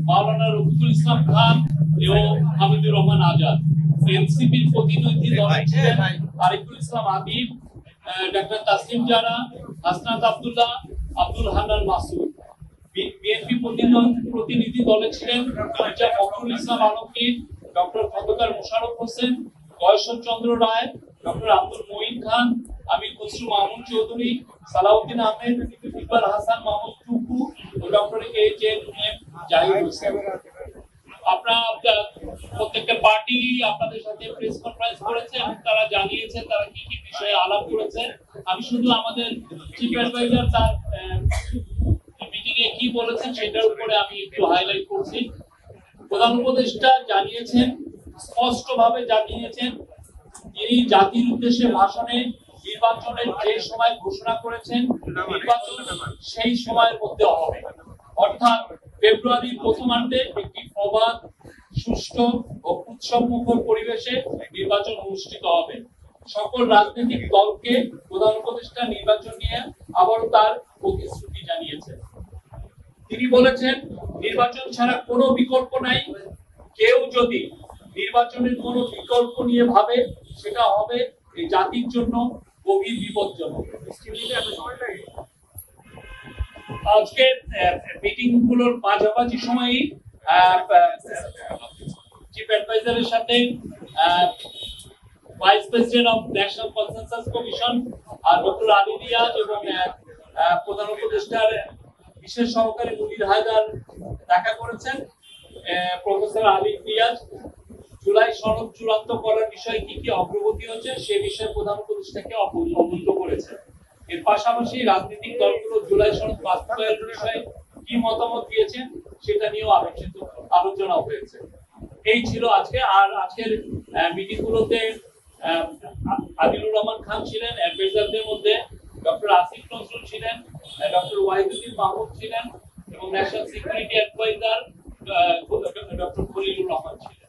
মাওলানা রফিকুল ইসলাম খান এবং হামিদুর রহমান আজাদ। এনসিপির প্রতিনিধি দলে ছিলেন আরিফুল ইসলাম হাবিব, ডাক্তার তাসলিম জারা, হাসনাত আব্দুল্লাহ, আব্দুল হান্নান মাসুদ। বিএনপি প্রতিনিধি দলে ছিলেন মির্জা ফখরুল ইসলাম আলমগীর, ডক্টর খন্দকার মোশাররফ হোসেন, গয়েশ্বর চন্দ্র রায়, ডক্টর আব্দুল মঈন খান, আমির খসরু মাহমুদ চৌধুরী, সালাউদ্দিন আহমেদ, ইকবাল হাসান মাহমুদ টুকু ও ডক্টর এইচ.এম. জাহিদ হোসেন। আপনারা প্রত্যেকটা পার্টি আপনাদের সাথে প্রেস কনফারেন্স করেছে এবং তারা জানিয়েছে তারা কি কি বিষয়ে আলাপ করেছে। আমি শুধু আমাদের চিফ অ্যাডভাইজার তার মিটিং এ কি বলেছেন সেটার উপরে আমি একটু হাইলাইট করছি। প্রধান উপদেষ্টা জানিয়েছেন, স্পষ্টভাবে জানিয়েছেন, তিনি জাতির উদ্দেশ্যে ভাষণে নির্বাচনের যে সময় ঘোষণা করেছেন নির্বাচন সেই সময়ের মধ্যে হবে, অর্থাৎ ফেব্রুয়ারির প্রথমার্ধে একটি অবাধ, সুষ্ঠু ও উৎসবমুখর পরিবেশে নির্বাচন অনুষ্ঠিত হবে। সকল রাজনৈতিক দলকে প্রধান উপদেষ্টা নির্বাচন নিয়ে আবারও তার প্রতিশ্রুতি জানিয়েছেন। তিনি বলেছেন, নির্বাচন ছাড়া কোনো বিকল্প নাই। কেউ যদি নির্বাচনের কোনো বিকল্প নিয়ে ভাবে সেটা হবে এই জাতির জন্য গভীর বিপজ্জনক। আজকে মিটিং গুলোর মাঝামাঝি সময়ই চিফ অ্যাডভাইজারের সাথে vice president of national consensus commission আর ডক্টর আলী রিয়াজ এবং প্রধান উপদেষ্টার বিশেষ সহকারী মুনির হায়দার দেখা করেছেন। প্রফেসর আলী রিয়াজ জুলাই সনদ চূড়ান্ত করার বিষয়ে কি কি অগ্রগতি হচ্ছে সে বিষয়ে প্রধান উপদেষ্টাকে অবহিত করেছেন। এর পাশাপাশি রাজনৈতিক দলগুলো জুলাই সনদ বাস্তবায়নের বিষয়ে কি মতামত দিয়েছেন সেটা নিয়েও আলোচনা হয়েছে। এই ছিল আজকে। আর আজকের মিটিং গুলোতে আদিলুর রহমান খান ছিলেন, অ্যাডভাইজারদের মধ্যে ডক্টর আসিফ নজরুল ছিলেন, ডক্টর ওয়াহিদুদ্দিন মাহমুদ ছিলেন এবং national security adviser doctor Khalilur Rahman ছিলেন।